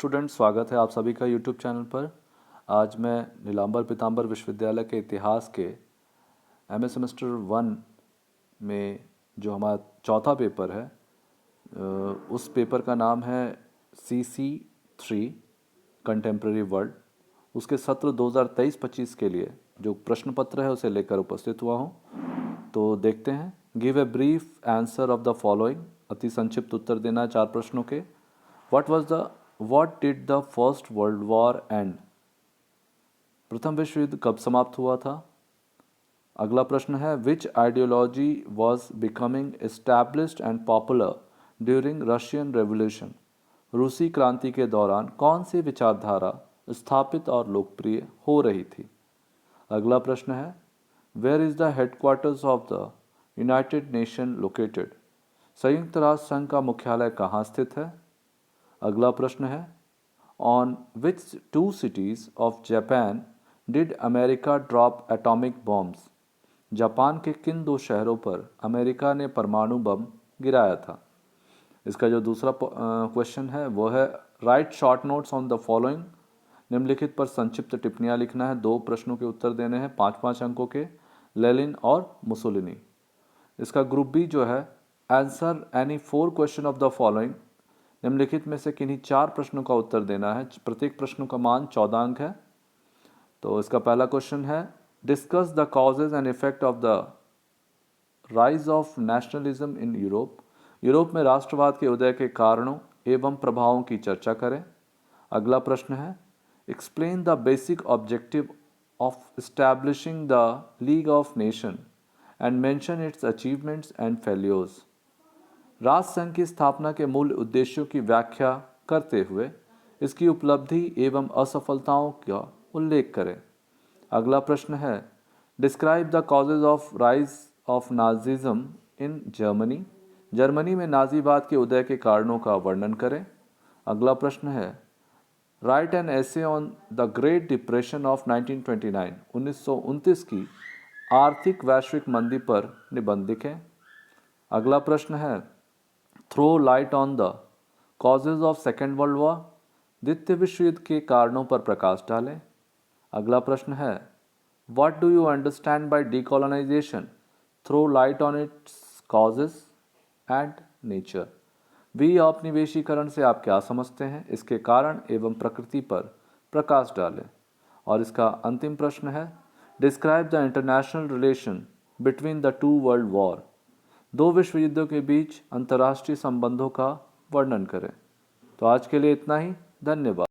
Students, स्वागत है आप सभी का यूट्यूब चैनल पर। आज मैं नीलांबर पीतांबर विश्वविद्यालय के इतिहास के एमए सेमेस्टर 1 में जो हमारा चौथा पेपर है, उस पेपर का नाम है CC3 कंटेम्प्रेरी वर्ल्ड। उसके सत्र 2023-25 के लिए जो प्रश्न पत्र है उसे लेकर उपस्थित हुआ हूँ। तो देखते हैं। Give a brief answer of the following. अति संक्षिप्त उत्तर देना है 4 प्रश्नों के। What did the first world war end? प्रथम विश्व युद्ध कब समाप्त हुआ था? अगला प्रश्न है Which ideology was becoming established and popular during Russian Revolution? रूसी क्रांति के दौरान कौन सी विचारधारा स्थापित और लोकप्रिय हो रही थी? अगला प्रश्न है Where is the headquarters of the United Nations located? संयुक्त राष्ट्र संघ का मुख्यालय कहाँ स्थित है? अगला प्रश्न है on which 2 cities of Japan did America drop atomic bombs? Japan के किन 2 शहरों पर अमेरिका ने परमाणु बम गिराया था? इसका जो दूसरा क्वेश्चन है वो है right short notes on the following. निम्नलिखित पर संक्षिप्त टिप्पणियां लिखना है। 2 प्रश्नों के उत्तर देने हैं 5-5 अंकों के। लेनिन और मुसोलिनी। इसका ग्रुप बी जो है answer any 4 question of the following. निम्नलिखित में से किन्हीं 4 प्रश्नों का उत्तर देना है। प्रत्येक प्रश्नों का मान 14 अंक है। तो इसका पहला क्वेश्चन है discuss the causes and effect of the rise of nationalism in Europe. Europe में राष्ट्रवाद के उदय के कारणों एवं प्रभावों की चर्चा करें। अगला प्रश्न है explain the basic objective of establishing the league of nation and mention it's achievements and failures. राष्ट्र संघ की स्थापना के मूल उद्देश्यों की व्याख्या करते हुए इसकी उपलब्धि एवं असफलताओं का उल्लेख करें। अगला प्रश्न है describe the causes of rise of Nazism in Germany. Germany में नाजीवाद के उदय के कारणों का वर्णन करें। अगला प्रश्न है right an essay on the great depression of 1929। 1929 की आर्थिक वैश्विक मंदी पर निबंध लिखें। अगला प्रश्न है throw light on the causes of second world war. द्वितीय विश्व युद्ध के कारणों पर प्रकाश डालें। अगला प्रश्न है what do you understand by decolonisation? Throw light on its causes and nature. औपनिवेशीकरण से आप क्या समझते हैं, इसके कारण एवं प्रकृति पर प्रकाश डालें। और इसका अंतिम प्रश्न है describe the international relation between the 2 world war. 2 विश्व युद्धों के बीच अंतर्राष्ट्रीय संबंधों का वर्णन करें। तो आज के लिए इतना ही। धन्यवाद।